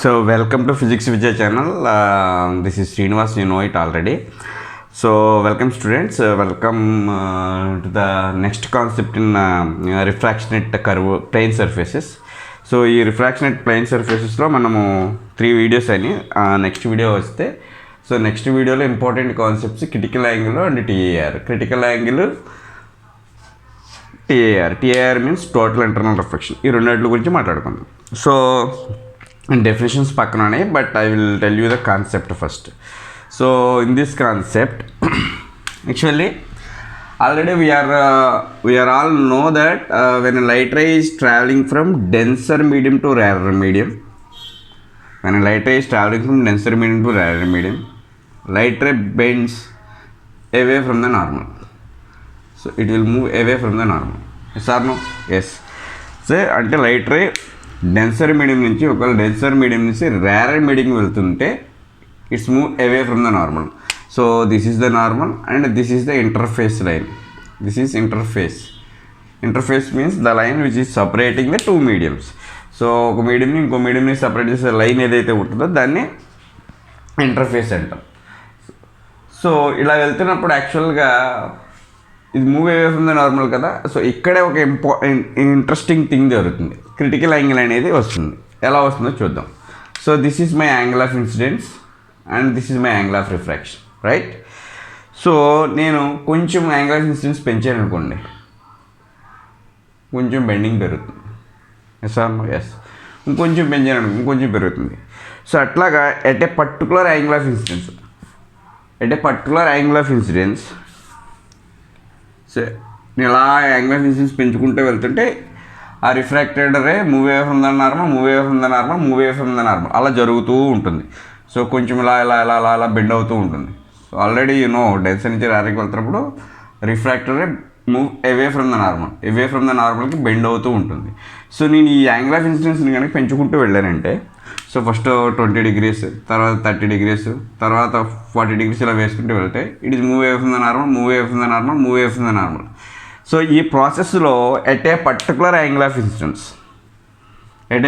So welcome to Physics Vijay channel. This is Srinivas, you know it already. So welcome students, welcome to the next concept in refractionate curve plane surfaces. So ఈ refractionate plane surfacesలో మనము 3 videos అని next video వస్తే so next వీడియోలో important concepts critical angle and TAR. Critical angle TAR means total internal reflection. ఈ రెండింటి గురించి మాట్లాడుకుందాం. So definitions పక్కన ఉన్నాయి, but I will tell you the concept first. So in this concept actually already we are all know that when a light ray is traveling from denser medium to rarer medium, when a light ray is traveling from denser medium to rarer medium, light ray bends away from the normal, so it will move away from the normal. Yes or no? Yes. So అంటే light ray denser medium నుంచి ఒకవేళ denser medium నుంచి rarer medium వెళ్తుంటే it's move away from the normal. So this is the normal and this is the interface line. This is interface. Interface means the line which is separating the two mediums. So ఒక మీడియంని ఇంకో మీడియంని separate చేసే line ఏదైతే ఉంటుందో దాన్ని interface అంటాం. So ఇలా వెళ్తున్నప్పుడు యాక్చువల్గా ఇది move away from the normal కదా. సో ఇక్కడే ఒక ఇంట్రెస్టింగ్ థింగ్ జరుగుతుంది. క్రిటికల్ యాంగిల్ అనేది వస్తుంది. ఎలా వస్తుందో చూద్దాం. So this is my angle of incidence and this is my angle of refraction, right? So నేను కొంచెం యాంగిల్ ఆఫ్ ఇన్సిడెన్స్ పెంచాను అనుకోండి, కొంచెం బెండింగ్ పెరుగుతుంది. Yes or no? ఎస్. ఇంకొంచెం పెంచాను అనుకో, ఇంకొంచెం పెరుగుతుంది. సో అట్లాగా at a particular angle of incidence so నేను ఇలా యాంగిల్ ఆఫ్ ఇన్సిడెన్స్ పెంచుకుంటూ వెళ్తుంటే ఆ refracted ray move away from the normal అలా జరుగుతూ ఉంటుంది. సో కొంచెం ఇలా బెండ్ అవుతూ ఉంటుంది. సో ఆల్రెడీ డెన్సర్ నుంచి రేర్కి వెళ్తున్నప్పుడు refracted ray move away from the నార్మల్కి బెండ్ అవుతూ ఉంటుంది. సో నేను ఈ యాంగిల్ ఆఫ్ ఇన్సిడెన్స్ని కనుక పెంచుకుంటూ వెళ్ళానంటే సో ఫస్ట్ 20 degrees, తర్వాత 30 degrees, తర్వాత 40 degrees ఇలా వేసుకుంటూ వెళ్తే it is move away from the normal. So ఈ ప్రాసెస్లో at a particular angle of incidence at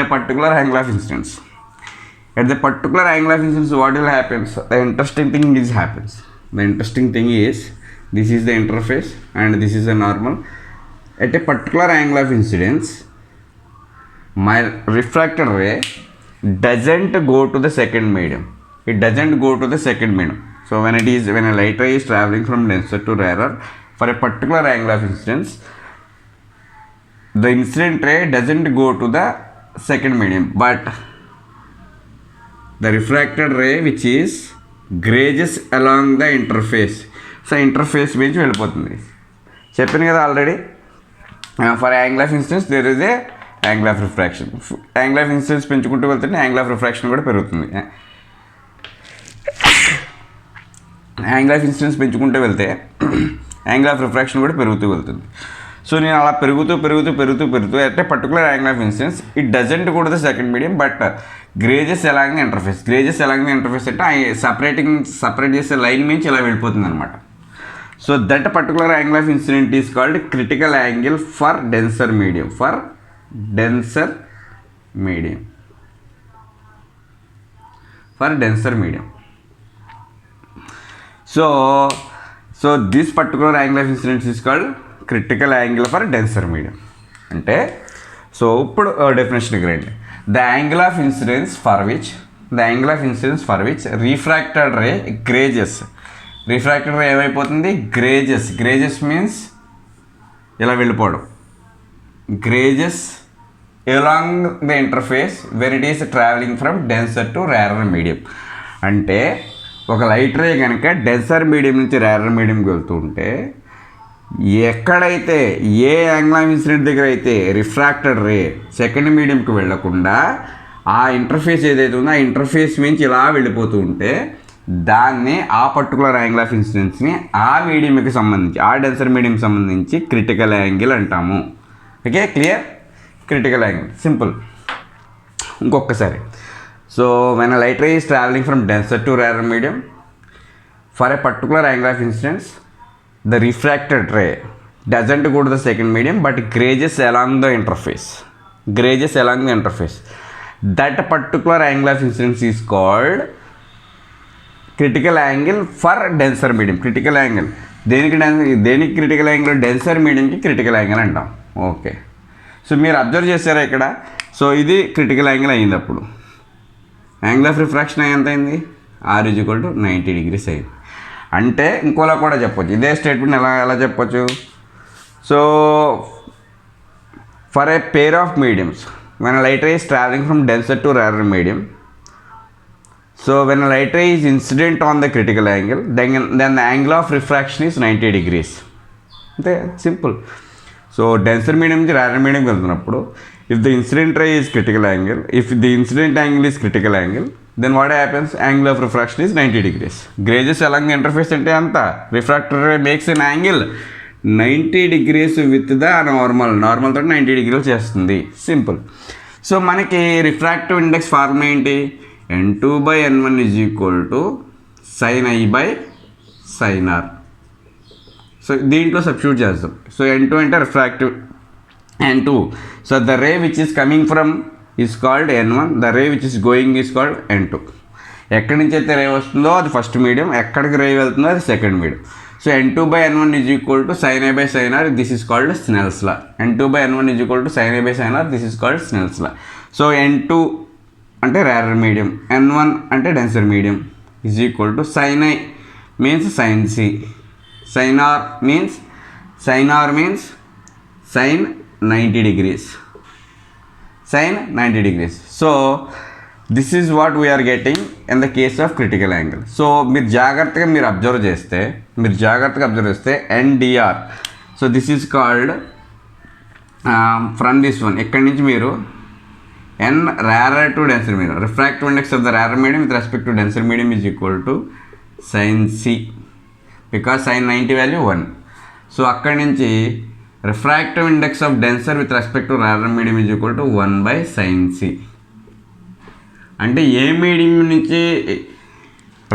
the particular angle of incidence, what will happen? The interesting thing is this is the interface and this is the normal. At a particular angle of incidence, my refracted ray doesn't go to the second medium. So when a light ray is traveling from denser to rarer for a particular angle of incidence, the incident ray doesn't go to the second medium, but the refracted ray which is grazes along the interface. So interface means వెళ్ళిపోతుంది. చెప్పాను కదా already. For angle of incidence there is a angle of refraction. Angle of incidence పెంచుకుంటూ వెళ్తుంటే angle of refraction కూడా పెరుగుతుంది. Angle of incidence పెంచుకుంటూ వెళ్తే angle of refraction కూడా పెరుగుతూ వెళ్తుంది. సో నేను అలా పెరుగుతూ అంటే particular angle of incidence it doesn't go to the second medium but గ్రేజెస్ along the interface అంటే సపరేట్ చేసే లైన్ నుంచి ఇలా వెళ్ళిపోతుంది అనమాట. So that particular angle of incident is called critical angle for denser medium. So this particular angle of incidence is called critical angle for denser medium. అంటే so ఇప్పుడు డెఫినేషన్కి రండి. The angle of incidence for which refracted ray గ్రేజెస్. Refracted ray ఏమైపోతుంది? గ్రేజెస్ means ఇలా వెళ్ళిపోవడం. గ్రేజెస్ along the interface when it is travelling from denser to rarer medium. అంటే ఒక light ray కనుక denser medium నుంచి రేరర్ మీడియంకి వెళ్తూ ఉంటే ఎక్కడైతే ఏ యాంగిల్ ఆఫ్ ఇన్సిడెంట్ దగ్గర అయితే రిఫ్రాక్టెడ్ రే సెకండ్ మీడియంకి వెళ్ళకుండా ఆ ఇంటర్ఫేస్ ఏదైతే ఉందో ఆ ఇంటర్ఫేస్ నుంచి ఇలా వెళ్ళిపోతూ ఉంటే దాన్ని ఆ పర్టికులర్ యాంగిల్ ఆఫ్ ఇన్సిడెన్స్ని ఆ మీడియంకి సంబంధించి ఆ డెన్సర్ మీడియంకి సంబంధించి క్రిటికల్ యాంగిల్ అంటాము. Okay, clear? Critical angle simple. ఇంకొకసారి. So when light ray is travelling from denser to rarer medium for a particular angle of incidence, the refracted ray doesn't go to the second medium but grazes along the interface. That particular angle of incidence is called critical angle for denser medium. Critical angle దేనికి critical angle? Denser మీడియంకి critical angle అంటాం. Okay, so మీరు observe చేశారా ఇక్కడ? So ఇది critical angle అయింది. అప్పుడు angle of refraction ఎంత అయింది? R = 90 degrees అయింది. అంటే ఇంకోలా కూడా చెప్పొచ్చు, ఇదే స్టేట్మెంట్ ఎలా చెప్పొచ్చు? So for a pair of mediums when a light ray is traveling from denser to rarer medium, so when a light ray is incident on the critical angle, then the angle of refraction is 90 degrees. అంతే, simple. So denser medium నుంచి rarer మీడియంకి వెళ్తున్నప్పుడు if the incident ray is critical angle, if the incident angle is critical angle, then what happens? Angle of refraction is 90 degrees. Gauges along the interface అంటే అంత refractor ray makes an angle 90 degrees with the normal తోటి 90 degrees చేస్తుంది. Simple. So మనకి refractive index formula ఏంటి? n2/n1 = sin I by sin R. So దీంట్లో substitute చేస్తాం. So n2 అంటే refractive n2. So the ray which is coming from is called n1, the ray which is going is called n2. ఎక్కడి నుంచి అయితే రే వస్తుందో అది first medium, ఎక్కడికి రే వెళ్తుందో అది second medium. So n2/n1 = sin I by sin R, this is called Snell's law. n2/n1 = sin I by sin R, this is called Snell's law. So n2 అంటే rarer medium, n1 అంటే denser medium, = sin I means sin C, sin R means sin 90 degrees, sin 90 degrees. So this is what we are getting in the case of critical angle. So మీరు జాగ్రత్తగా observe చేస్తే NDR. So this is called from this one, ఎక్కడి నుంచి మీరు n rarer to denser medium, refractive index of the rarer medium with respect to denser medium is equal to sin C, because sin 90 value 1. So అక్కడి నుంచి refractive index of denser with respect to rarer medium is equal to 1/sin C. అంటే ఏ medium నుంచి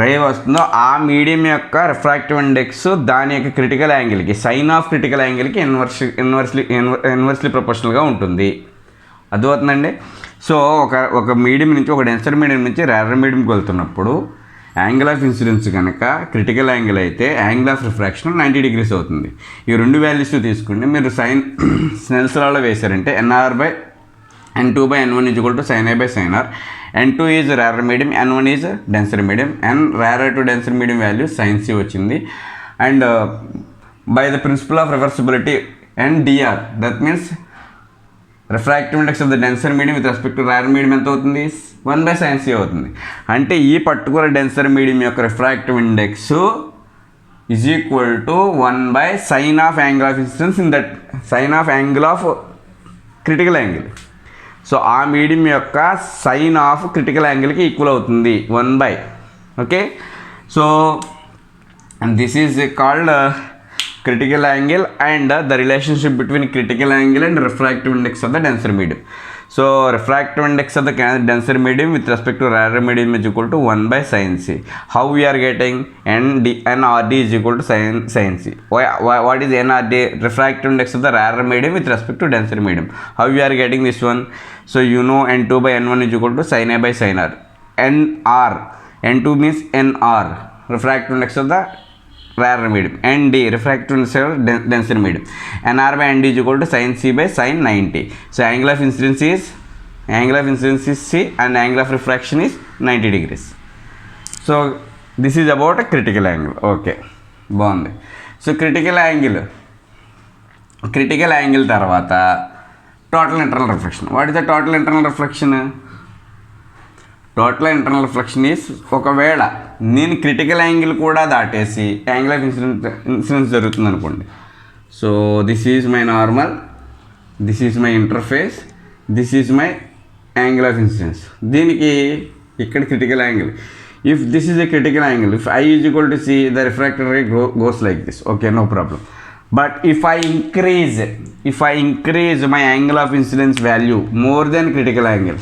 రే వస్తుందో ఆ medium యొక్క refractive index దాని యొక్క critical యాంగిల్కి, సైన్ ఆఫ్ క్రిటికల్ యాంగిల్కి ఇన్వర్స్లీ ప్రపోర్షనల్గా ఉంటుంది. అర్థమవుతుందండి? సో ఒక మీడియం నుంచి, ఒక డెన్సర్ మీడియం నుంచి రేరర్ మీడియంకి వెళ్తున్నప్పుడు యాంగిల్ ఆఫ్ ఇన్సిడెన్స్ కనుక క్రిటికల్ యాంగిల్ అయితే యాంగిల్ ఆఫ్ రిఫ్రాక్షన్ 90 degrees అవుతుంది. ఈ రెండు వాల్యూస్ తీసుకుంటే మీరు స్నెల్స్ లాలో వేశారంటే n2/n1 = sin I by sin R. n2 is rarer medium, n1 is denser medium. n rarer to denser medium value sin C వచ్చింది. And by the principle of reversibility NDR, that means refractive index of the denser medium with respect to rarer medium ఎంత అవుతుంది? 1/sin C అవుతుంది. అంటే ఈ particular denser medium యొక్క refractive index = 1/sin of angle of incidence in that sign of angle of critical angle. So ఆ medium యొక్క sine of critical యాంగిల్కి equal అవుతుంది 1/. Okay, so this is called critical angle and the relationship between critical angle and refractive index of the denser medium. So refractive index of the denser medium with respect to rarer medium is equal to 1/sin C. How we are getting nRD is equal to sin C. What is nRD? Refractive index of the rarer medium with respect to denser medium. How we are getting this one? So you know n2/n1 is equal to sin I by sin R. N2 means nR, refractive index of the rarer medium. ND, refractive index of denser medium. nR/ND is equal to sin C by sin 90. So angle of incidence is C and angle of refraction is 90 degrees. So this is about a critical angle. Okay, బాగుంది. So critical angle తర్వాత total internal reflection. What is the total internal reflection? Total internal reflection is, ఒకవేళ నేను critical angle కూడా దాటేసి angle of incidence జరుగుతుంది అనుకోండి. So this is my normal, this is my interface, this is my angle of incidence. దీనికి ఇక్కడ critical angle, if this is a critical angle, if I is equal to C, the refracted ray goes like this. Okay, no problem. But if I increase my angle of incidence value more than critical angle,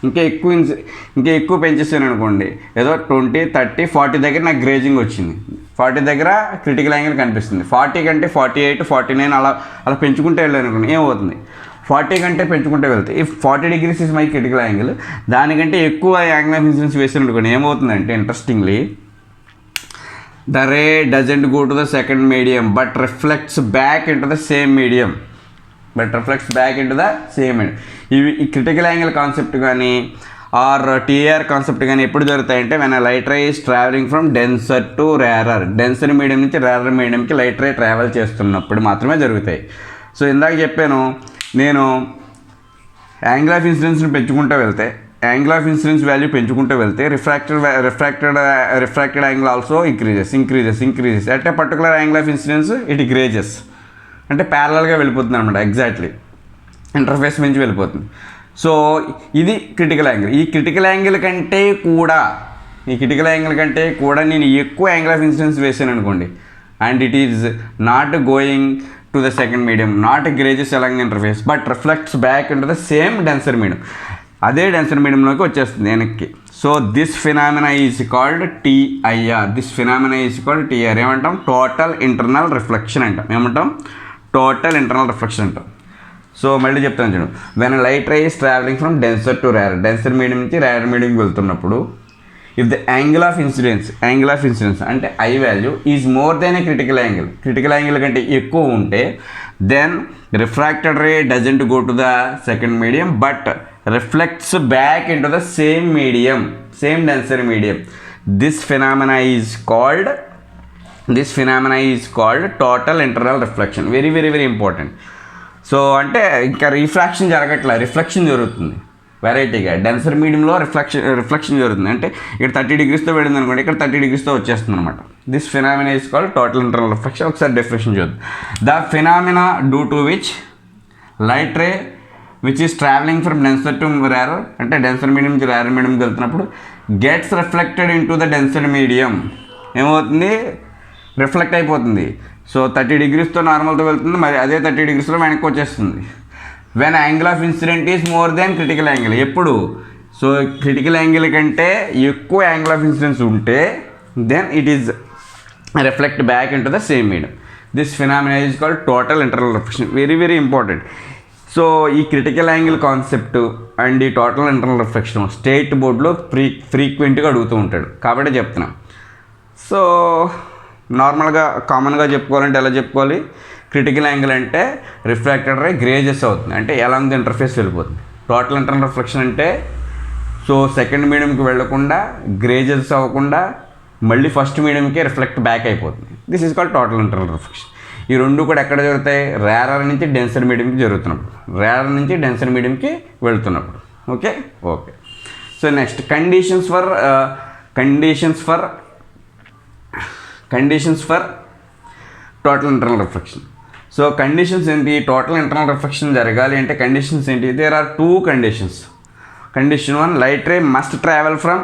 ఇంకా ఎక్కువ పెంచేస్తాను అనుకోండి, ఏదో 20, 30, 40 దగ్గర నాకు grazing వచ్చింది, 40 దగ్గర critical angle కనిపిస్తుంది, 40 కంటే 48, 49 అలా పెంచుకుంటే వెళ్ళాను అనుకోండి, ఏమవుతుంది? 40 కంటే పెంచుకుంటే వెళ్తే if 40 degrees is my critical angle, దానికంటే ఎక్కువ యాంగిల్ ఆఫ్ ఇన్సిడెన్స్ వేసినట్టుకోండి ఏమవుతుందంటే interestingly the ray doesn't go to the second medium but reflects back into the same medium. ఇవి ఈ క్రిటికల్ యాంగిల్ కాన్సెప్ట్ కానీ ఆర్ టీఆర్ కాన్సెప్ట్ కానీ ఎప్పుడు జరుగుతాయంటే when light ray is travelling from denser to rarer, denser medium నుంచి rarer మీడియంకి light ray travel చేస్తున్నప్పుడు మాత్రమే జరుగుతాయి. సో ఇందాక చెప్పాను నేను యాంగిల్ ఆఫ్ ఇన్సిడెన్స్ని పెంచుకుంటూ వెళ్తే, యాంగిల్ ఆఫ్ ఇన్సిడెన్స్ వాల్యూ పెంచుకుంటూ వెళ్తే refracted angle also increases at a particular angle of incidence it గ్రేజెస్, అంటే ప్యారలల్గా వెళ్ళిపోతుంది అనమాట, ఎగ్జాక్ట్లీ ఇంటర్ఫేస్ నుంచి వెళ్ళిపోతుంది. సో ఇది క్రిటికల్ యాంగిల్. ఈ క్రిటికల్ యాంగిల్ కంటే కూడా నేను ఎక్కువ యాంగిల్ ఆఫ్ ఇన్సిడెన్స్ వేసాను అనుకోండి and it is not going to the second medium, not గ్రేజెస్ along interface but reflects back into the same denser medium, అదే డెన్సర్ మీడియంలోకి వచ్చేస్తుంది వెనక్కి. So this phenomena is called TIR. ఏమంటాం? Total internal reflection అంటాం. Total internal reflection అంటాం. So మళ్ళీ చెప్తాను చూడండి, when light ray is travelling from denser to rarer, denser medium నుంచి రేరర్ మీడియంకి వెళ్తున్నప్పుడు if the angle of incidence అంటే i value is more than a critical angle కంటే ఎక్కువ ఉంటే then refracted ray doesn't go to the second medium but reflects back into the same denser medium. This phenomena is called total internal reflection. Very very very important. So అంటే ఇంకా refraction జరగట్లా, reflection జరుగుతుంది వెరైటీగా. Denser మీడియంలో reflection జరుగుతుంది, అంటే ఇక్కడ 30 degreesతో వెళ్ళింది అనుకోండి, ఇక్కడ 30 degreesతో వచ్చేస్తుంది అనమాట. This phenomena is called total internal reflection. ఒకసారి డెఫినేషన్ చూద్దాం. The phenomena due to which light ray which is travelling from denser to rarer, అంటే డెన్సర్ మీడియం నుంచి రేరర్ మీడియంకి వెళ్తున్నప్పుడు gets reflected in to the denser medium. ఏమవుతుంది? Reflect అయిపోతుంది. So 30 degreesతో నార్మల్తో వెళ్తుంది, మరి అదే 30 degreesలో వెనక్కి వచ్చేస్తుంది. When angle of incident is more then critical angle. ఎప్పుడు? సో క్రిటికల్ యాంగిల్ కంటే ఎక్కువ యాంగిల్ ఆఫ్ ఇన్సిడెన్స్ ఉంటే then it is reflect back into the same medium. This phenomena is called total internal reflection. Very very important. So ఈ critical angle concept and ఈ total internal reflection state బోర్డులో ఫ్రీక్వెంట్గా అడుగుతూ ఉంటాడు కాబట్టి చెప్తున్నా. So నార్మల్గా కామన్గా చెప్పుకోవాలంటే ఎలా చెప్పుకోవాలి? క్రిటికల్ యాంగిల్ అంటే రిఫ్రాక్టెడ్ రే గ్రేజెస్ అవుతుంది, అంటే ఎలాంగ్ ది ఇంటర్ఫేస్ వెళ్ళిపోతుంది. టోటల్ ఇంటర్నల్ రిఫ్లెక్షన్ అంటే సో సెకండ్ మీడియంకి వెళ్లకుండా గ్రేజెస్ అవ్వకుండా మళ్ళీ ఫస్ట్ మీడియంకే రిఫ్లెక్ట్ బ్యాక్ అయిపోతుంది. This is called total internal reflection. ఈ రెండు కూడా ఎక్కడ జరుగుతాయి? రేరర్ నుంచి డెన్సర్ మీడియంకి జరుగుతున్నప్పుడు, వెళ్తున్నప్పుడు. Okay. So next conditions for total internal reflection. So conditions ఏంటి? టోటల్ ఇంటర్నల్ రిఫ్లెక్షన్ జరగాలి అంటే కండిషన్స్ ఏంటి? There are 2 conditions. Condition 1, light ray must travel from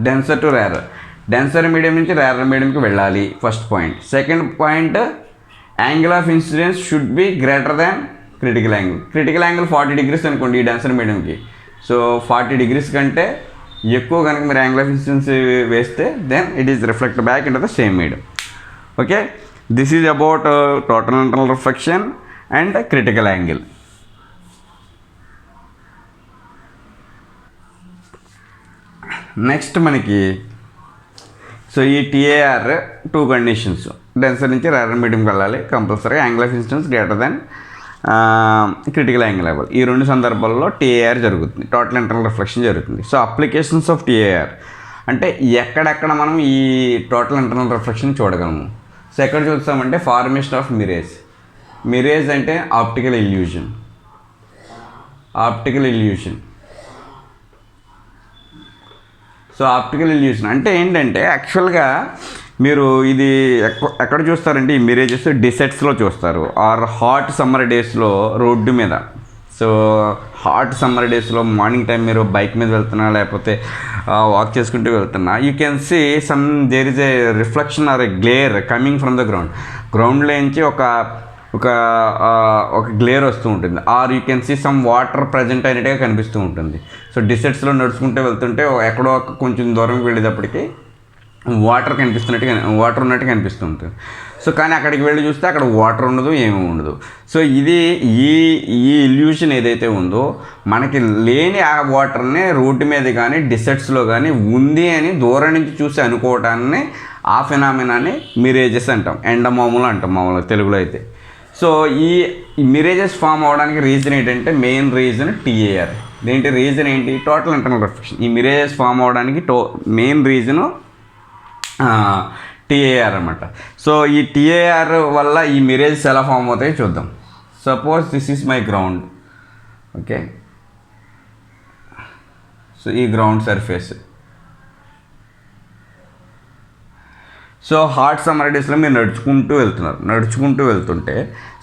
denser to rarer, denser medium నుంచి రేరర్ మీడియంకి వెళ్ళాలి, first point. Second point, angle of incidence should be greater than critical angle 40 degrees అనుకోండి ఈ denser మీడియంకి. So 40 degrees కంటే ఎక్కువ కనుక మీరు angle of incidence వేస్తే then it is reflect back into the same medium. Okay, this is about total internal reflection and critical angle. Next మనకి so ఈ TAR 2 conditions, denser నుంచి rarer మీడియంకి వెళ్ళాలి compulsory, angle of incidence greater than critical angle level. ఈ 2 సందర్భాల్లో TAR జరుగుతుంది, total internal reflection జరుగుతుంది. So applications of TAR అంటే ఎక్కడెక్కడ మనం ఈ టోటల్ ఇంటర్నల్ రిఫ్లెక్షన్ చూడగలము. సో ఎక్కడ చూస్తామంటే ఫార్మేషన్ ఆఫ్ మిరేజ్ అంటే optical illusion. So optical illusion అంటే ఏంటంటే యాక్చువల్గా మీరు ఇది ఎక్కడ చూస్తారంటే ఈ మిరేజెస్ డిసెట్స్లో చూస్తారు, ఆర్ హాట్ సమ్మర్ డేస్లో రోడ్డు మీద. సో హాట్ సమ్మర్ డేస్లో మార్నింగ్ టైం మీరు బైక్ మీద వెళ్తున్నా లేకపోతే వాక్ చేసుకుంటూ వెళ్తున్నా, you can see some there is a reflection or a glare coming from the గ్రౌండ్లో నుంచి ఒక గ్లేర్ వస్తూ ఉంటుంది, or you can see some water present అయినట్టుగా కనిపిస్తూ ఉంటుంది. సో డిసెట్స్లో నడుచుకుంటూ వెళ్తుంటే ఎక్కడో కొంచెం దూరం వెళ్ళేటప్పటికి వాటర్ ఉన్నట్టు కనిపిస్తూ ఉంటుంది. సో కానీ అక్కడికి వెళ్ళి చూస్తే అక్కడ వాటర్ ఉండదు, ఏమీ ఉండదు. సో ఇది ఈ ఈ ఇల్యూషన్ ఏదైతే ఉందో మనకి లేని ఆ వాటర్ని రోడ్డు మీద కానీ డిసర్ట్స్లో కానీ ఉంది అని దూరం నుంచి చూసి అనుకోవటాన్ని ఆ ఫినామినాని మిరేజెస్ అంటాం, ఎండమాములు అంటాం మామూలుగా తెలుగులో అయితే. సో ఈ మిరేజెస్ ఫామ్ అవ్వడానికి రీజన్ ఏంటంటే మెయిన్ రీజన్ టీఏఆర్. దేంటి రీజన్ ఏంటి? Total internal reflection. ఈ మిరేజెస్ ఫామ్ అవ్వడానికి మెయిన్ రీజను టీఏఆర్ అనమాట. సో ఈ టీఏఆర్ వల్ల ఈ మిరేజెస్ ఎలా ఫామ్ అవుతాయో చూద్దాం. Suppose this is my ground, okay. So ఈ ground surface. So hot summer డేస్లో మీరు నడుచుకుంటూ వెళ్తుంటే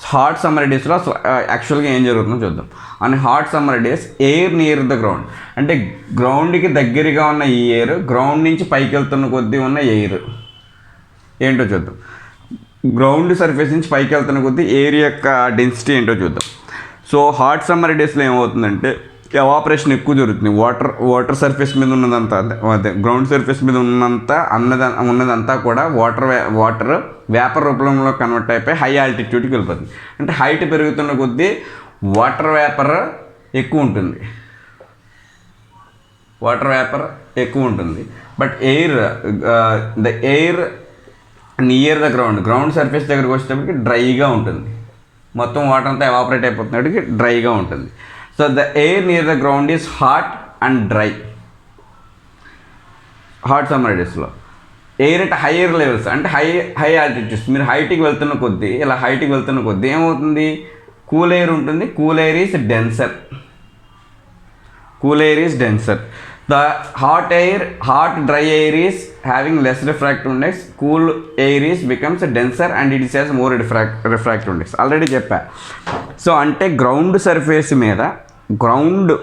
హాట్ సమ్మర్ డేస్లో అసలు యాక్చువల్గా ఏం జరుగుతుందో చూద్దాం. And hot summer days air near the ground, అంటే గ్రౌండ్కి దగ్గరగా ఉన్న ఈ ఎయిర్ గ్రౌండ్ నుంచి పైకి వెళ్తున్న కొద్దీ ఉన్న ఎయిర్ ఏంటో చూద్దాం. గ్రౌండ్ సర్ఫేస్ నుంచి పైకి వెళ్తున్న కొద్దీ ఎయిర్ యొక్క డెన్సిటీ ఏంటో చూద్దాం. సో హాట్ సమ్మర్ డేస్లో ఏమవుతుందంటే ఎవాపరేషన్ ఎక్కువ జరుగుతుంది. వాటర్ సర్ఫేస్ మీద ఉన్నదంతా, అదే గ్రౌండ్ సర్ఫేస్ మీద ఉన్నదంతా కూడా వాటర్ వేపర్ రూపంలో కన్వర్ట్ అయిపోయి హై ఆల్టిట్యూడ్కి వెళ్ళిపోతుంది. అంటే హైట్ పెరుగుతున్న కొద్దీ వాటర్ వేపర్ ఎక్కువ ఉంటుంది. But the air near the ground surface దగ్గరికి వచ్చేటప్పటికి డ్రైగా ఉంటుంది. మొత్తం వాటర్ అంతా ఎవాపరేట్ అయిపోతున్నప్పటికి డ్రైగా ఉంటుంది. So the air near the ground is hot and dry hot summer డేస్లో. ఎయిర్ అంటే హైయర్ లెవెల్స్, అంటే హై ఆల్టిట్యూడ్స్. మీరు హైట్కి వెళ్తున్న కొద్దీ ఏమవుతుంది? కూల్ ఎయిర్ ఉంటుంది. Cool air is denser. The hot dry air is having less refractive index. Cool air becomes denser and it has more refractive index. Already చెప్పా. So అంటే ground surface మీద ground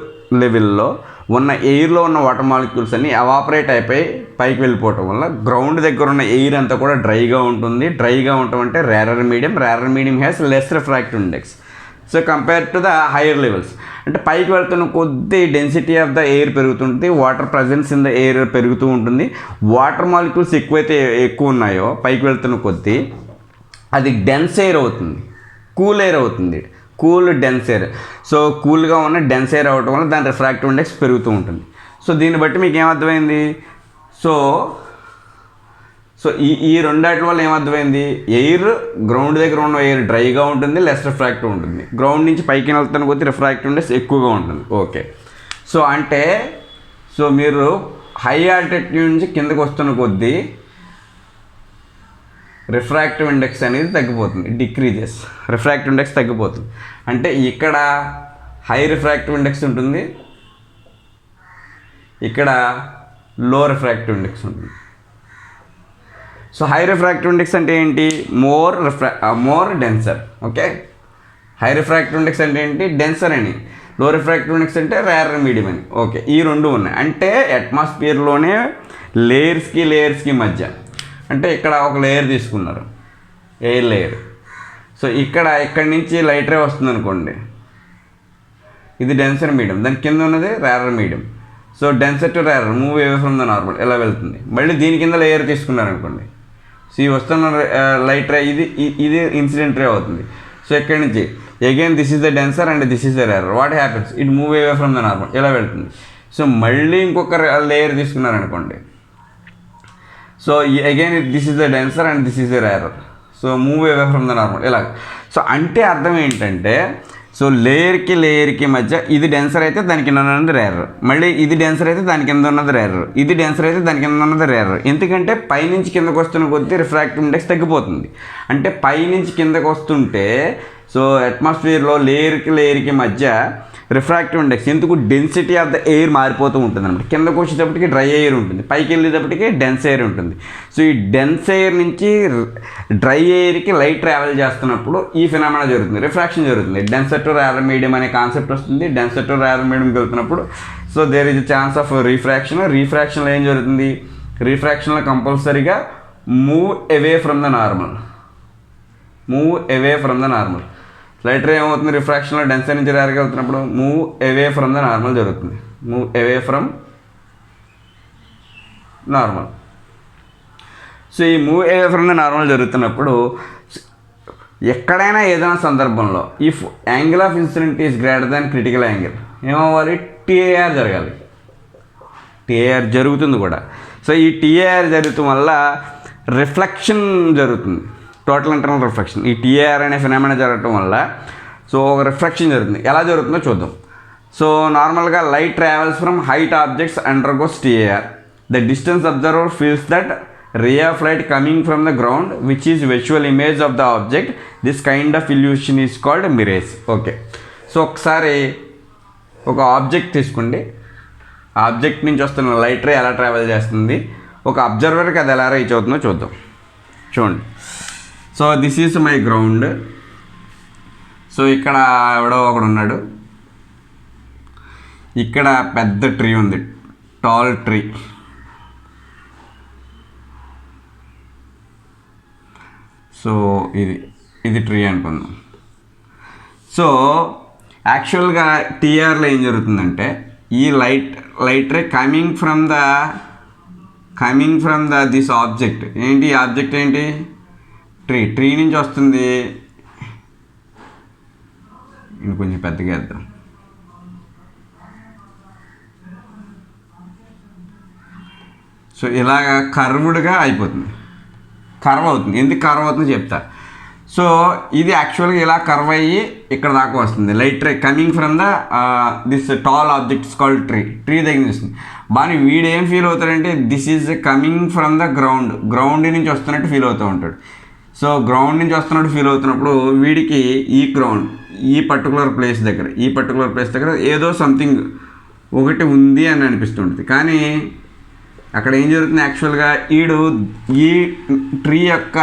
లెవెల్లో ఉన్న ఎయిర్లో ఉన్న వాటర్ మాలిక్యూల్స్ అన్ని evaporate అయిపోయి పైకి వెళ్ళిపోవటం వల్ల గ్రౌండ్ దగ్గర ఉన్న ఎయిర్ అంతా కూడా డ్రైగా ఉంటుంది. డ్రైగా ఉండటం అంటే rarer medium has less refractive index. So compare to the higher levels, అంటే పైకి వెళ్తున్న కొద్దీ డెన్సిటీ ఆఫ్ ద ఎయిర్ పెరుగుతుంది, water presence in the air పెరుగుతూ ఉంటుంది. వాటర్ మాలిక్యూల్స్ ఎక్కువ ఉన్నాయో పైకి వెళ్తున్న కొద్దీ అది డెన్స్ ఎయిర్ అవుతుంది, కూల్ ఎయిర్ అవుతుంది, డెన్స్ ఎయిర్. సో కూల్గా ఉన్న డెన్స్ ఎయిర్ అవ్వటం వల్ల దాని రిఫ్రాక్టివ్ ఇండెక్స్ పెరుగుతూ ఉంటుంది. సో దీన్ని బట్టి మీకు ఏమర్థమైంది? సో ఈ రెండాటి వల్ల ఏమర్థమైంది? ఎయిర్ గ్రౌండ్ దగ్గర ఉన్న ఎయిర్ డ్రైగా ఉంటుంది, లెస్ రిఫ్రాక్టివ్ ఉంటుంది. గ్రౌండ్ నుంచి పైకి వెళ్తున్న కొద్దీ రిఫ్రాక్టివ్ ఇండెక్స్ ఎక్కువగా ఉంటుంది. ఓకే. సో అంటే మీరు హై ఆల్టిట్యూడ్ నుంచి కిందకు వస్తున్న కొద్దీ రిఫ్రాక్టివ్ ఇండెక్స్ అనేది తగ్గిపోతుంది, డిక్రీజెస్. రిఫ్రాక్టివ్ ఇండెక్స్ తగ్గిపోతుంది. అంటే ఇక్కడ హై రిఫ్రాక్టివ్ ఇండెక్స్ ఉంటుంది, ఇక్కడ లో రిఫ్రాక్టివ్ ఇండెక్స్ ఉంటుంది. సో హై రిఫ్రాక్టివ్ ఇండెక్స్ అంటే ఏంటి? More denser. Okay. High refractive index అంటే ఏంటి? డెన్సర్ అని. లో రిఫ్రాక్టివ్ ఇండెక్స్ అంటే రేర్ మీడియం అని. ఓకే. ఈ రెండు ఉన్నాయి. అంటే అట్మాస్ఫియర్లోనే లేయర్స్కి మధ్య, అంటే ఇక్కడ ఒక లేయర్ తీసుకున్నారు, ఎయిర్ లేయర్. సో ఇక్కడి నుంచి లైట్ రే వస్తుంది అనుకోండి, ఇది డెన్సర్ మీడియం, దాని కింద ఉన్నది rarer medium. So denser to rarer move away from the normal ఇలా వెళ్తుంది. మళ్ళీ దీని కింద లేయర్ తీసుకున్నారనుకోండి, సో ఈ వస్తున్న లైట్ రే ఇది ఇన్సిడెంట్ రే అవుతుంది. సో ఇక్కడి నుంచి again this is the denser and this is the rarer. What happens? It move away from the normal ఇలా వెళ్తుంది. సో మళ్ళీ ఇంకొక లేయర్ తీసుకున్నారనుకోండి, so again this is the denser and this is the rarer. So move away from the normal ఇలా. So అంటే అర్థం ఏంటంటే, so లేయర్కి మధ్య ఇది డెన్సర్ అయితే దాని కింద ఉన్నది రేరర్, మళ్ళీ ఇది డెన్సర్ అయితే దాని కింద ఉన్నది రేరర్, ఇది డెన్సర్ అయితే దాని కింద ఉన్నది రేరర్. ఎందుకంటే పైనుంచి కిందకు వస్తున్న కొద్దీ రిఫ్రాక్టివ్ ఇండెక్స్ తగ్గిపోతుంది. అంటే పైనుంచి కిందకు వస్తుంటే సో అట్మాస్ఫియర్లో లేయర్కి మధ్య రిఫ్రాక్టివ్ ఇండెక్స్ ఎందుకు డెన్సిటీ ఆఫ్ ద ఎయిర్ మారిపోతూ ఉంటుంది అనమాట. కిందకు వచ్చేటప్పటికి డ్రై ఎయిర్ ఉంటుంది, పైకి వెళ్ళేటప్పటికి డెన్స్ ఎయిర్ ఉంటుంది. సో ఈ డెన్స్ ఎయిర్ నుంచి డ్రై ఎయిర్కి లైట్ ట్రావెల్ చేస్తున్నప్పుడు ఈ ఫినామినా జరుగుతుంది, రిఫ్రాక్షన్ జరుగుతుంది. డెన్సర్ టు రేరర్ మీడియం అనే కాన్సెప్ట్ వస్తుంది. డెన్సర్ టు రేరర్ మీడియంకి వెళ్తున్నప్పుడు so there is chance of రీఫ్రాక్షన్లో ఏం జరుగుతుంది? రీఫ్రాక్షన్లో కంపల్సరీగా move away from the normal. Light ray ఏమవుతుంది? రిఫ్రాక్షన్లో డెన్సర్ నుంచి రేర్గా వెళ్తున్నప్పుడు move away from the normal జరుగుతుంది. Move away from normal. So ఈ move away from the normal జరుగుతున్నప్పుడు ఎక్కడైనా ఏదైనా సందర్భంలో if angle of incident is greater than critical angle ఏమవ్వాలి, టీఏఆర్ జరగాలి. టీఏఆర్ జరుగుతుంది కూడా. సో ఈ టీఏఆర్ జరుగుతాం వల్ల రిఫ్లెక్షన్ జరుగుతుంది, టోటల్ ఇంటర్నల్ రిఫ్లెక్షన్. ఈ టీఏఆర్ అనే ఫినామినా జరగటం వల్ల సో ఒక రిఫ్లెక్షన్ జరుగుతుంది. ఎలా జరుగుతుందో చూద్దాం. సో నార్మల్గా light travels from height objects undergoes TAR. The distance observer feels that ray of light coming from the ground which is visual image of the object. This kind of illusion is called Mirage. Okay, so ఒకసారి ఒక object తీసుకోండి. Object నుంచి వస్తున్న light ray ఎలా travel చేస్తుంది, ఒక అబ్జర్వర్కి అది ఎలా రీచ్ అవుతుందో చూద్దాం. చూడండి. So this is my ground. So ఇక్కడ ఎవడో ఒకడు ఉన్నాడు, ఇక్కడ పెద్ద ట్రీ ఉంది, టాల్ ట్రీ. సో ఇది ట్రీ అనుకుందాం. సో యాక్చువల్గా టీఆర్లో ఏం జరుగుతుందంటే ఈ light ray coming from the this object. ఏంటి ఈ ఆబ్జెక్ట్ ఏంటి, ట్రీ నుంచి వస్తుంది. ఇది కొంచెం పెద్దగా వేద్దాం. సో ఇలాగ కర్వ్డ్గా అయిపోతుంది, కర్వ్ అవుతుంది. ఎందుకు కర్వ్ అవుతుందో చెప్తా. సో ఇది యాక్చువల్గా ఇలా కర్వ్ అయ్యి ఇక్కడ దాకా వస్తుంది. Light ray coming from the this tall objects called tree దగ్గర వస్తుంది. బాగా వీడు ఏం ఫీల్ అవుతాడంటే this is coming from the ground నుంచి వస్తున్నట్టు ఫీల్ అవుతూ ఉంటాడు. సో గ్రౌండ్ నుంచి వస్తున్నట్టు ఫీల్ అవుతున్నప్పుడు వీడికి ఈ పర్టికులర్ ప్లేస్ దగ్గర ఏదో సంథింగ్ ఒకటి ఉంది అని అనిపిస్తుంటుంది. కానీ అక్కడ ఏం జరుగుతుంది, యాక్చువల్గా ఈ ట్రీ యొక్క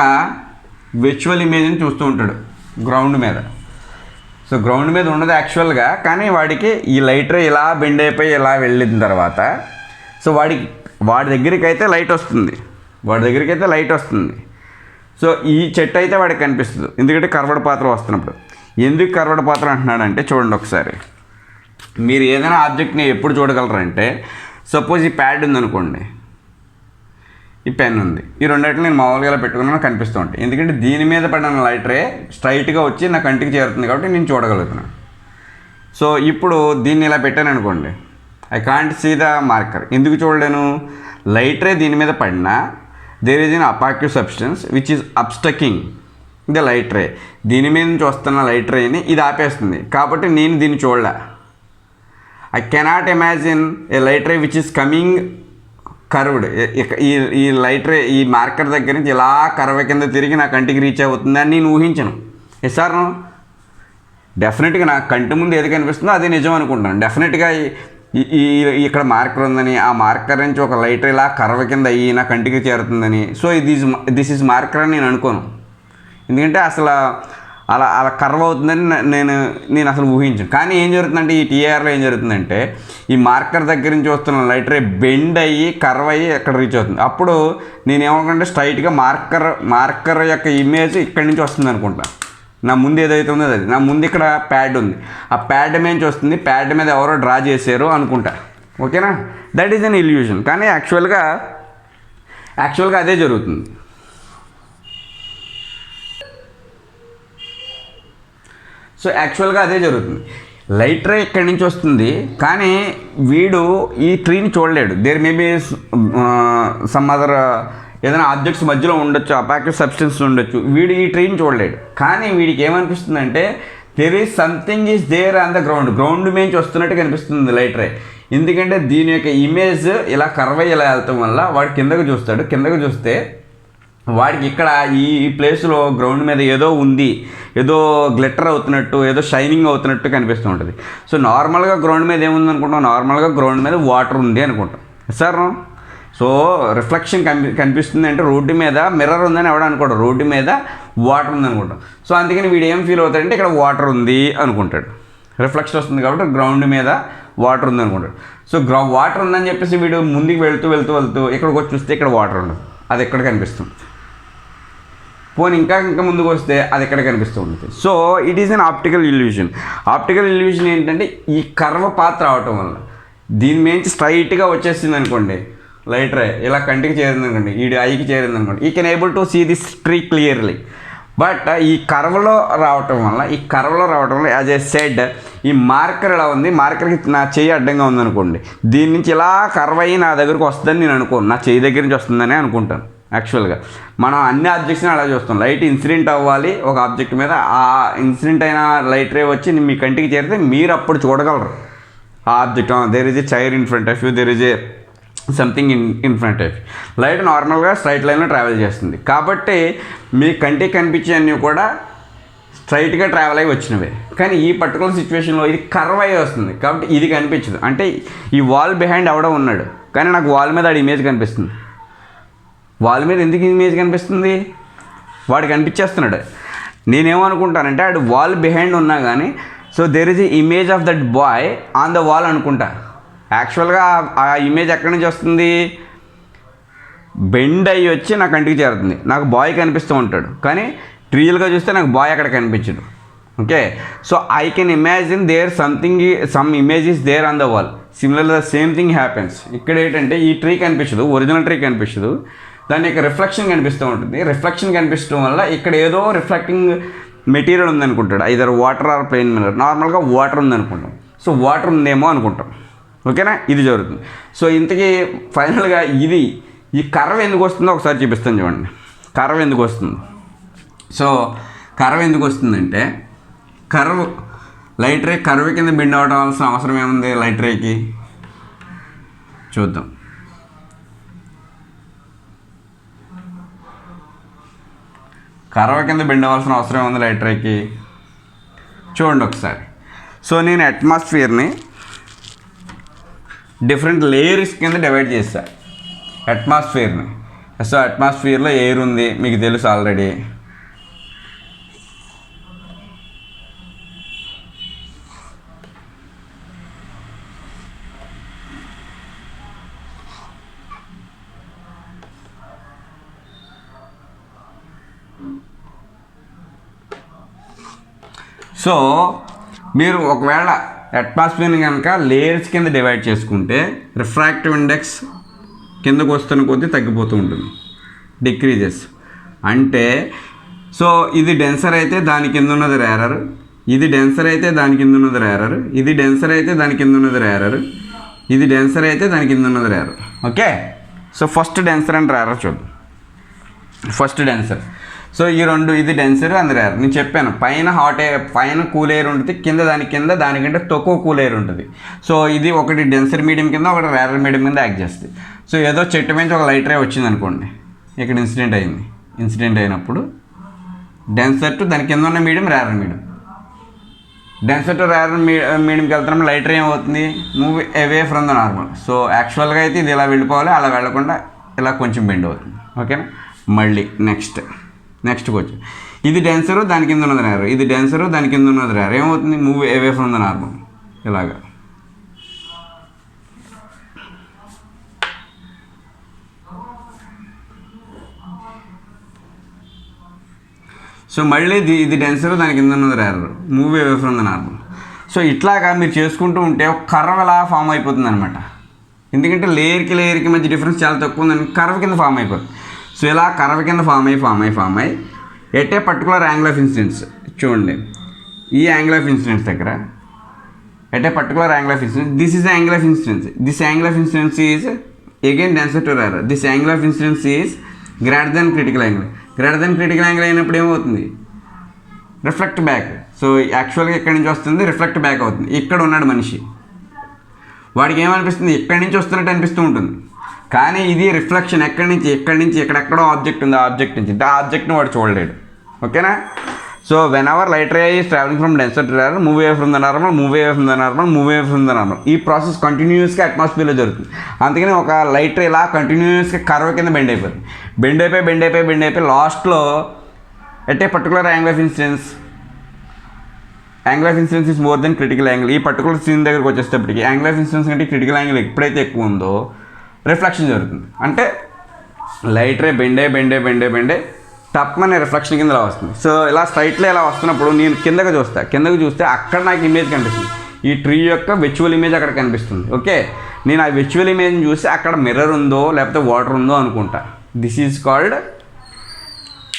విజువల్ ఇమేజ్ని చూస్తూ ఉంటాడు గ్రౌండ్ మీద. సో గ్రౌండ్ మీద ఉన్నది యాక్చువల్గా, కానీ వాడికి ఈ లైట్ రే ఇలా బెండ్ అయిపోయి ఇలా వెళ్ళిన తర్వాత సో వాడి దగ్గరికి అయితే లైట్ వస్తుంది. సో ఈ చెట్టు అయితే వాడికి కనిపిస్తుంది, ఎందుకంటే కర్వడ పాత్ర వస్తున్నప్పుడు. ఎందుకు కర్వడ పాత్ర అంటున్నాడంటే చూడండి ఒకసారి, మీరు ఏదైనా ఆబ్జెక్ట్ని ఎప్పుడు చూడగలరంటే సపోజ్ ఈ ప్యాడ్ ఉందనుకోండి, ఈ పెన్ ఉంది, ఈ రెండింటిని నేను మామూలుగా ఇలా పెట్టుకున్నాను కనిపిస్తూ ఉంటాయి. ఎందుకంటే దీని మీద పడిన లైట్ రే స్ట్రైట్గా వచ్చి నా కంటికి చేరుతుంది కాబట్టి నేను చూడగలుగుతున్నాను. సో ఇప్పుడు దీన్ని ఇలా పెట్టాను అనుకోండి, I can't see the marker. ఎందుకు చూడలేను, లైట్ రే దీని మీద పడినా there is an opaque substance which is obstructing the light ray. దీని మీద నుంచి వస్తున్న లైట్ రేని ఇది ఆపేస్తుంది కాబట్టి నేను దీన్ని చూడలే. I cannot imagine a light ray which is coming curved. ఈ లైట్ రే ఈ మార్కర్ దగ్గర నుంచి ఇలా కర్వ్ కింద తిరిగి నా కంటికి రీచ్ అవుతుందని నేను ఊహించను. ఎస్ సార్ నో, డెఫినెట్గా నా కంటి ముందు ఏది కనిపిస్తుందో అది నిజం అనుకుంటాను. డెఫినెట్గా ఇక్కడ మార్కర్ ఉందని, ఆ మార్కర్ నుంచి ఒక లైట్ ఇలా కర్వ్ కింద అయ్యి నా కంటికి చేరుతుందని, సో దిస్ ఈజ్ మార్కర్ అని నేను అనుకోను. ఎందుకంటే అసలు అలా కర్వ్ అవుతుందని నేను అసలు ఊహించను. కానీ ఏం జరుగుతుందంటే ఈ టీఆర్లో ఏం జరుగుతుందంటే ఈ మార్కర్ దగ్గర నుంచి వస్తున్న లైట్ రే బెండ్ అయ్యి కర్వ్ అయ్యి ఎక్కడ రీచ్ అవుతుంది. అప్పుడు నేను ఏమనుకుంటే స్ట్రైట్గా మార్కర్ యొక్క ఇమేజ్ ఇక్కడి నుంచి వస్తుంది అనుకుంటా. నా ముందు ఏదైతే ఉందో అది, నా ముందు ఇక్కడ ప్యాడ్ ఉంది, ఆ ప్యాడ్ మీద వస్తుంది, ప్యాడ్ మీద ఎవరో డ్రా చేశారు అనుకుంటా. ఓకేనా, దట్ ఈజ్ అన్ ఇల్యూషన్. కానీ యాక్చువల్గా అదే జరుగుతుంది. సో యాక్చువల్గా అదే జరుగుతుంది. లైట్ రే ఇక్కడి నుంచి వస్తుంది, కానీ వీడు ఈ ట్రీని చూడలేడు. దేర్ మేబీ సమ్ అదర్ ఏదైనా ఆబ్జెక్ట్స్ మధ్యలో ఉండొచ్చు, అపాక్యూ సబ్స్టెన్స్ ఉండొచ్చు, వీడు ఈ ట్రీని చూడలేడు. కానీ వీడికి ఏమనిపిస్తుందంటే there is something is there on the ground నుంచి వస్తున్నట్టు కనిపిస్తుంది లైట్ రే. ఎందుకంటే దీని యొక్క ఇమేజ్ ఇలా కర్వ్ అయ్యి ఇలా వెళ్తాం వల్ల వాడు కిందకు చూస్తాడు. కిందకు చూస్తే వాడికి ఇక్కడ ఈ ప్లేస్లో గ్రౌండ్ మీద ఏదో ఉంది, ఏదో గ్లిటర్ అవుతున్నట్టు, ఏదో షైనింగ్ అవుతున్నట్టు కనిపిస్తూ ఉంటుంది. సో నార్మల్గా గ్రౌండ్ మీద ఏముంది అనుకుంటాం, నార్మల్గా గ్రౌండ్ మీద వాటర్ ఉంది అనుకుంటాం సార్. సో రిఫ్లెక్షన్ కనిపిస్తుంది అంటే రోడ్డు మీద మిర్రర్ ఉందని ఎవడ అనుకోడు, రోడ్డు మీద వాటర్ ఉంది అనుకుంటాం. సో అందుకని వీడు ఏం ఫీల్ అవుతాడంటే ఇక్కడ వాటర్ ఉంది అనుకుంటాడు, రిఫ్లెక్షన్ వస్తుంది కాబట్టి గ్రౌండ్ మీద వాటర్ ఉంది అనుకుంటాడు. సో వాటర్ ఉందని చెప్పేసి వీడు ముందుకు వెళ్తూ ఇక్కడికి వచ్చి చూస్తే ఇక్కడ వాటర్ ఉండదు, అది ఎక్కడ కనిపిస్తుంది. పోనీ ఇంకా ముందుకు వస్తే అది ఎక్కడ కనిపిస్తూ ఉంటుంది. So it is an optical illusion. Optical illusion ఏంటంటే ఈ కర్వ్ పాత్ రావటం వల్ల దీని నుంచి స్ట్రైట్గా వచ్చేసింది అనుకోండి, లైట్ రే ఇలా కంటికి చేరింది అనుకోండి, ఈ ఐకి చేరింది అనుకోండి, ఈ can able to see this tree clearly. But ఈ కర్వ్లో రావటం వల్ల యాజ్ ఏ సెడ్ ఈ మార్కర్ ఎలా ఉంది, మార్కర్కి నా చెయ్యి అడ్డంగా ఉందనుకోండి, దీని నుంచి ఇలా కర్వ్ అయ్యి నా దగ్గరకు వస్తుందని నేను అనుకోను, నా చెయ్యి దగ్గర నుంచి వస్తుందని అనుకుంటాను. యాక్చువల్గా మనం అన్ని ఆబ్జెక్ట్స్ని అలా చూస్తాం. లైట్ ఇన్సిడెంట్ అవ్వాలి ఒక ఆబ్జెక్ట్ మీద, ఆ ఇన్సిడెంట్ అయిన లైట్ రే వచ్చి మీ కంటికి చేరితే మీరు అప్పుడు చూడగలరు ఆ object. There is a chair in front of you, there is a something in front of you. Light నార్మల్గా స్ట్రైట్ లైన్లో ట్రావెల్ చేస్తుంది కాబట్టి మీ కంటికి కనిపించేవన్నీ కూడా స్ట్రైట్గా ట్రావెల్ అయ్యి వచ్చినవే. కానీ ఈ పర్టికులర్ సిచ్యువేషన్లో ఇది కర్వ్ అయ్యి వస్తుంది కాబట్టి ఇది కనిపించదు. అంటే ఈ వాల్ బిహైండ్ ఎవడో ఉన్నాడు కానీ నాకు వాల్ మీద ఆడి ఇమేజ్ కనిపిస్తుంది. వాల్ మీద ఎందుకు ఇమేజ్ కనిపిస్తుంది? వాడు కనిపించేస్తున్నాడు. నేనేమనుకుంటానంటే ఆడు వాల్ బిహైండ్ ఉన్నా కానీ so there is a image of that boy on the wall అనుకుంటా. యాక్చువల్గా ఆ ఇమేజ్ ఎక్కడి నుంచి వస్తుంది? బెండ్ అయ్యి వచ్చి నా కంటికి చేరుతుంది, నాకు బాయ్ కనిపిస్తూ ఉంటాడు. కానీ రియల్గా చూస్తే నాకు బాయ్ అక్కడ కనిపించడు. Okay, so I can imagine there some image is there on the wall. Similarly the same thing happens. ఇక్కడ ఏంటంటే ఈ ట్రీ కనిపించదు, ఒరిజినల్ ట్రీ కనిపించదు, దాని యొక్క రిఫ్లెక్షన్ కనిపిస్తూ ఉంటుంది. రిఫ్లెక్షన్ కనిపించడం వల్ల ఇక్కడ ఏదో రిఫ్లెక్టింగ్ మెటీరియల్ ఉందనుకుంటాడు, either water or plain mirror. నార్మల్గా వాటర్ ఉందనుకుంటాం, సో వాటర్ ఉందేమో అనుకుంటాం. ఓకేనా, ఇది జరుగుతుంది. సో ఇంతకీ ఫైనల్గా ఈ కర్వ్ ఎందుకు వస్తుందో ఒకసారి చూపిస్తాను చూడండి. కర్వ్ ఎందుకు వస్తుంది? సో కర్వ్ ఎందుకు వస్తుందంటే లైట్ రే కర్వ్ కింద బెండ్ అవ్వాల్సిన అవసరం ఏముంది లైట్ రేకి? చూద్దాం. కర్వ్ కింద బెండ్ అవ్వాల్సిన అవసరం ఏముంది లైట్ రేకి? చూడండి ఒకసారి. సో నేను అట్మాస్ఫియర్ని డిఫరెంట్ లేయర్స్ కింద డివైడ్ చేస్తాను అట్మాస్ఫియర్ని. సో అట్మాస్ఫియర్లో ఎయిర్ ఉంది మీకు తెలుసు ఆల్రెడీ. సో మీరు ఒకవేళ అట్మాస్ఫియర్ని కనుక లేయర్స్ కింద డివైడ్ చేసుకుంటే రిఫ్రాక్టివ్ ఇండెక్స్ కిందకు వస్తున్న కొద్దీ తగ్గిపోతూ ఉంటుంది, డిక్రీజెస్. అంటే సో ఇది డెన్సర్ అయితే దాని కింద ఉన్నది రేరర్, ఇది డెన్సర్ అయితే దాని కింద ఉన్నది రేరర్, ఇది డెన్సర్ అయితే దాని కింద ఉన్నది రేరర్, ఇది డెన్సర్ అయితే దాని కింద ఉన్నది rarer. Okay, so first denser and rarer చూద్దాం. First denser. సో ఈ రెండు, ఇది డెన్సర్ అండ్ రేరర్. నేను చెప్పాను పైన కూల్ ఎయిర్ ఉంటుంది, దానికంటే తక్కువ కూల్ ఎయిర్ ఉంటుంది. సో ఇది ఒకటి డెన్సర్ మీడియం కింద, ఒకటి రేరర్ మీడియం కింద యాక్ట్ చేస్తుంది. సో ఏదో చెట్టు నుంచి ఒక లైట్ రే వచ్చింది అనుకోండి, ఇక్కడ ఇన్సిడెంట్ అయింది. ఇన్సిడెంట్ అయినప్పుడు డెన్సర్ టు దాని కింద ఉన్న medium rarer medium, denser to rarer మీడియంకి వెళ్తున్నప్పుడు లైట్ రే ఏమవుతుంది? Move away from the normal. So యాక్చువల్గా అయితే ఇది ఇలా వెళ్ళిపోవాలి, అలా వెళ్ళకుండా ఇలా కొంచెం బెండ్ అవుతుంది. ఓకేనా, మళ్ళీ నెక్స్ట్కి వచ్చి ఇది డెన్సరు దాని కింద ఉన్నది రేర్, ఇది డెన్సరు దాని కింద ఉన్నది రేర్, ఏమవుతుంది? Move away from the normal ఇలాగా. సో మళ్ళీ ఇది డెన్సరు దాని కింద ఉన్నది rare, move away from the normal. So ఇట్లాగా మీరు చేసుకుంటూ ఉంటే ఒక కర్వ్ ఎలా ఫామ్ అయిపోతుంది అనమాట. ఎందుకంటే లేయర్కి మధ్య డిఫరెన్స్ చాలా తక్కువ ఉందని కర్వ్ కింద ఫామ్ అయిపోతుంది. సో ఇలా కర్వ్ కింద ఫామ్ అయ్యి at a particular angle of incidence. చూడండి, ఈ యాంగిల్ ఆఫ్ ఇన్సిడెన్స్ దగ్గర at a particular angle of incidence, this is angle of incidence, this angle of incidence is again denser to rarer, this angle of incidence is greater than critical angle. Greater than critical angle అయినప్పుడు ఏమవుతుంది? Reflect back. So యాక్చువల్గా ఎక్కడి నుంచి వస్తుంది? Reflect back అవుతుంది. ఇక్కడ ఉన్నాడు మనిషి, వాడికి ఏమనిపిస్తుంది? ఎక్కడి నుంచి వస్తున్నట్టు అనిపిస్తూ ఉంటుంది. కానీ ఇది రిఫ్లెక్షన్ ఎక్కడి నుంచి ఎక్కడెక్కడో ఆబ్జెక్ట్ ఉంది, ఆ ఆబ్జెక్ట్ నుంచి ఆ ఆబ్జెక్ట్ని వాడు చూడలేడు. ఓకేనా, so when our light ray is travelling from denser to rarer, move away from the normal, ఈ ప్రాసెస్ కంటిన్యూస్గా అట్మాస్ఫియర్లో జరుగుతుంది. అందుకని ఒక లైట్ రే ఇలా కంటిన్యూస్గా కర్వ్ కింద బెండ్ అయిపోయి లాస్ట్లో at a particular angle of incidence is more then critical angle. ఈ పర్టికులర్ సీన్ దగ్గరకు వచ్చేటప్పటికి యాంగిల్ ఆఫ్ ఇన్సిడెన్స్ కంటే క్రిటికల్ యాంగిల్ ఎప్పుడైతే ఎక్కువ ఉందో రిఫ్లెక్షన్ జరుగుతుంది. అంటే లైట్ రే బెండే టప్మనే రిఫ్లెక్షన్ కింద ఇలా వస్తుంది. సో ఇలా స్ట్రైట్లో ఇలా వస్తున్నప్పుడు నేను కిందకు చూస్తే అక్కడ నాకు ఇమేజ్ కనిపిస్తుంది. ఈ ట్రీ యొక్క విజువల్ ఇమేజ్ అక్కడ కనిపిస్తుంది. ఓకే, నేను ఆ విర్చువల్ ఇమేజ్ని చూసి అక్కడ మిర్రర్ ఉందో లేకపోతే వాటర్ ఉందో అనుకుంటా. This is called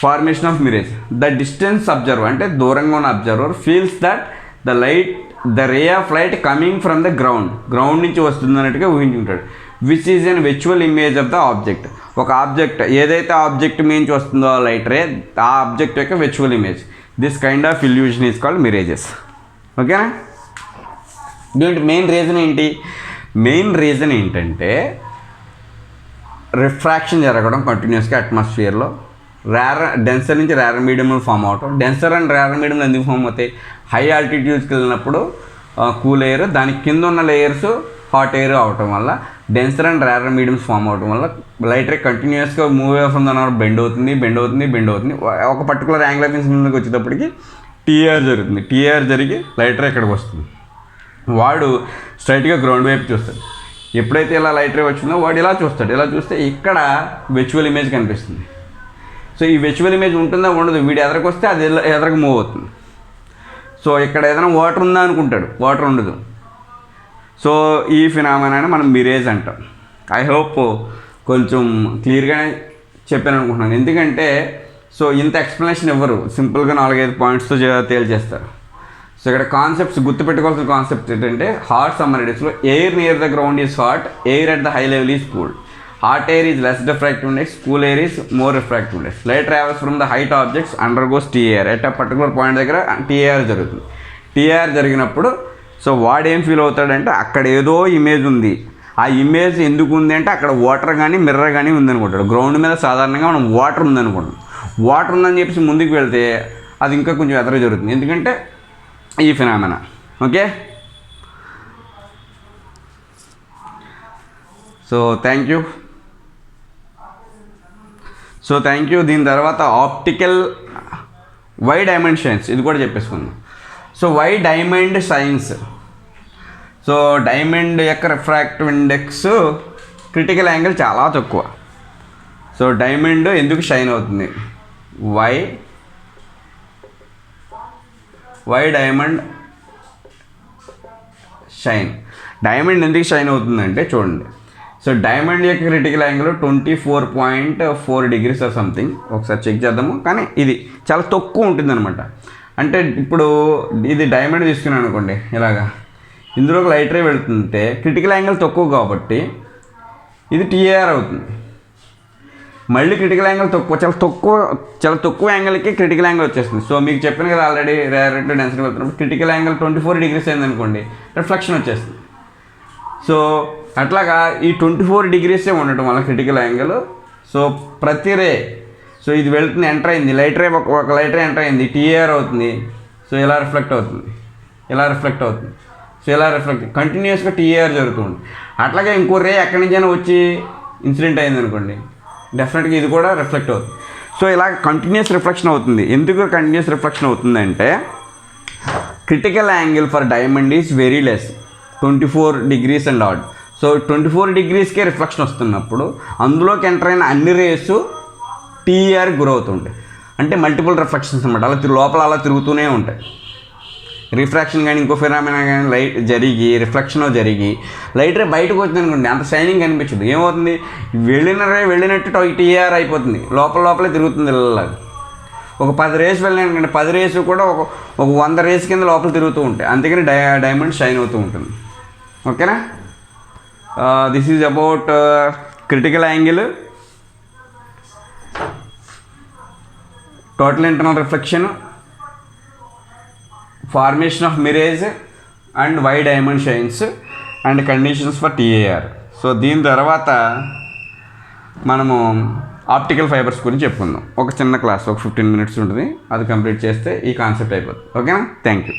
formation of mirage. The distance observer అంటే దూరంగా ఉన్న observer feels that the ray of light coming from the ground నుంచి వస్తుంది అన్నట్టుగా ఊహించుకుంటాడు. Which is an virtual image of the object. ఒక ఆబ్జెక్ట్ ఏదైతే ఆబ్జెక్ట్ నుంచి వస్తుందో లైట్ రే, ఆ ఆబ్జెక్ట్ యొక్క virtual image. This kind of illusion is called mirages. ఓకేనా? దీంట్లో మెయిన్ రీజన్ ఏంటంటే రిఫ్రాక్షన్ జరగడం కంటిన్యూస్గా అట్మాస్ఫియర్లో, డెన్సర్ నుంచి రేర్ మీడియంలో ఫామ్ అవటం. డెన్సర్ అండ్ రేర్ మీడియంలో ఎందుకు ఫామ్ అవుతాయి? హై ఆల్టిట్యూడ్స్కి వెళ్ళినప్పుడు కూల్ ఎయిర్, దానికి కింద ఉన్న లేయర్స్ హాట్ ఎయిర్ అవటం వల్ల denser and rare mediums form అవటం వల్ల లైట్ రే కంటిన్యూస్గా move away from the bend అవుతుంది. ఒక పర్టికులర్ యాంగిల్ ఆఫ్ ఇన్సిడెంట్కి వచ్చేటప్పటికి టీఆర్ జరుగుతుంది. టీఆర్ జరిగి లైట్ రే ఇక్కడికి వస్తుంది. వాడు స్ట్రైట్గా గ్రౌండ్ వైపు చూస్తాడు. ఎప్పుడైతే ఇలా లైట్ రే వచ్చిందో వాడు ఇలా చూస్తాడు. ఇలా చూస్తే ఇక్కడ విర్చువల్ ఇమేజ్ కనిపిస్తుంది. సో ఈ విర్చువల్ ఇమేజ్ ఉంటుందా ఉండదు, వీడు ఎదరికి వస్తే అది ఎదరకు మూవ్ అవుతుంది. సో ఇక్కడ ఏదైనా వాటర్ ఉందా అనుకుంటాడు, వాటర్ ఉండదు. సో ఈ ఫినామినాని మనం మిరేజ్ అంటాం. ఐ హోప్ కొంచెం క్లియర్గానే చెప్పాను అనుకుంటున్నాను. ఎందుకంటే సో ఇంత ఎక్స్ప్లెనేషన్ ఇవ్వరు, సింపుల్గా 4-5 పాయింట్స్తో తేల్చేస్తారు. సో ఇక్కడ కాన్సెప్ట్స్ గుర్తుపెట్టుకోవాల్సిన కాన్సెప్ట్ ఏంటంటే హాట్ సమ్మర్ డేస్లో air near the ground is hot, air at the high level is cooled. Hot air is less refractive index, cool air is more refractive index. Light travels from the height objects, undergoes TAR. At a particular point దగ్గర TAR జరుగుతుంది. TAR జరిగినప్పుడు so వాడు ఏం feel అవుతాడంటే అక్కడ ఏదో image ఉంది. ఆ image ఎందుకు ఉంది అంటే అక్కడ వాటర్ కానీ మిర్రర్ కానీ ఉందనుకుంటాడు. గ్రౌండ్ మీద సాధారణంగా మనం వాటర్ ఉందనుకుంటాం. వాటర్ ఉందని చెప్పేసి ముందుకు వెళ్తే అది ఇంకా కొంచెం ఎదర జరుగుతుంది. ఎందుకంటే ఈ phenomena. Okay, so thank you. దీని తర్వాత ఆప్టికల్ వై డైమండ్ షైన్స్, ఇది కూడా చెప్పేసుకుందాం. So why diamond shines. So diamond యొక్క రిఫ్రాక్టివ్ ఇండెక్స్ క్రిటికల్ యాంగిల్ చాలా తక్కువ. సో డైమండ్ ఎందుకు షైన్ అవుతుంది? Why diamond shine. డైమండ్ ఎందుకు షైన్ అవుతుందంటే చూడండి. సో డైమండ్ యొక్క critical angle 24.4 degrees or something, ఒకసారి చెక్ చేద్దాము. కానీ ఇది చాలా తక్కువ ఉంటుంది అనమాట. అంటే ఇప్పుడు ఇది డైమండ్ తీసుకున్నాను అనుకోండి, ఇలాగా ఇందులోకి లైట్ రే వెళుతుంటే క్రిటికల్ యాంగిల్ తక్కువ కాబట్టి ఇది టీఆర్ అవుతుంది. మళ్ళీ క్రిటికల్ యాంగిల్ తక్కువ, చాలా తక్కువ యాంగిల్కి క్రిటికల్ యాంగిల్ వచ్చేస్తుంది. సో మీకు చెప్పాను కదా ఆల్రెడీ, రేర్ టు డెన్సిటీ వెళ్తున్నప్పుడు క్రిటికల్ యాంగిల్ 24 degrees అయిందనుకోండి, రిఫ్లెక్షన్ వచ్చేస్తుంది. సో అట్లాగా ఈ 24 degrees ఉండటం వల్ల క్రిటికల్ యాంగిల్. సో ప్రతి రే, సో ఇది వెళ్తుంది, ఎంటర్ అయింది, లైట్ రే ఒక లైట్ రే ఎంటర్ అయింది, టీఆర్ అవుతుంది. సో ఇలా రిఫ్లెక్ట్ అవుతుంది, సో ఇలా రిఫ్లెక్ట్ కంటిన్యూస్గా టీఆర్ జరుగుతుంది. అట్లాగే ఇంకో రే ఎక్కడి నుంచైనా వచ్చి ఇన్సిడెంట్ అయింది అనుకోండి, డెఫినెట్గా ఇది కూడా రిఫ్లెక్ట్ అవుతుంది. సో ఇలా కంటిన్యూస్ రిఫ్లెక్షన్ అవుతుంది. ఎందుకు కంటిన్యూస్ రిఫ్లెక్షన్ అవుతుందంటే critical angle for diamond is very less, 24 degrees and odd. So 24 degreesకే రిఫ్లెక్షన్ వస్తున్నప్పుడు అందులోకి ఎంటర్ అయిన అన్ని రేసు టీఆర్ గురవుతుంటాయి. అంటే మల్టిపుల్ రిఫ్లెక్షన్స్ అనమాట. అలా లోపల అలా తిరుగుతూనే ఉంటాయి. రిఫ్రాక్షన్ కానీ ఇంకో ఫినామినా కానీ లైట్ జరిగి రిఫ్లెక్షన్ జరిగి లైట్ రే బయటకు వచ్చింది అనుకోండి, అంత షైనింగ్ కనిపించదు. ఏమవుతుంది, వెళ్ళినట్టు టీఆర్ అయిపోతుంది, లోపలే తిరుగుతుంది. ఇలాగా ఒక 10 రేస్ వెళ్ళినాయి అనుకోండి, 10 రేస్ కూడా ఒక 100 రేస్ కింద లోపల తిరుగుతూ ఉంటాయి. అందుకని డైమండ్ షైన్ అవుతూ ఉంటుంది. ఓకేనా? This is about critical angle, total internal reflection, formation of mirage and why diamond shines and conditions for TAR. So దీని తర్వాత మనము ఆప్టికల్ ఫైబర్స్ గురించి చెప్పుకుందాం. ఒక చిన్న క్లాస్, ఒక 15 minutes ఉంటుంది, అది కంప్లీట్ చేస్తే ఈ కాన్సెప్ట్ అయిపోతుంది. ఓకేనా? Thank you.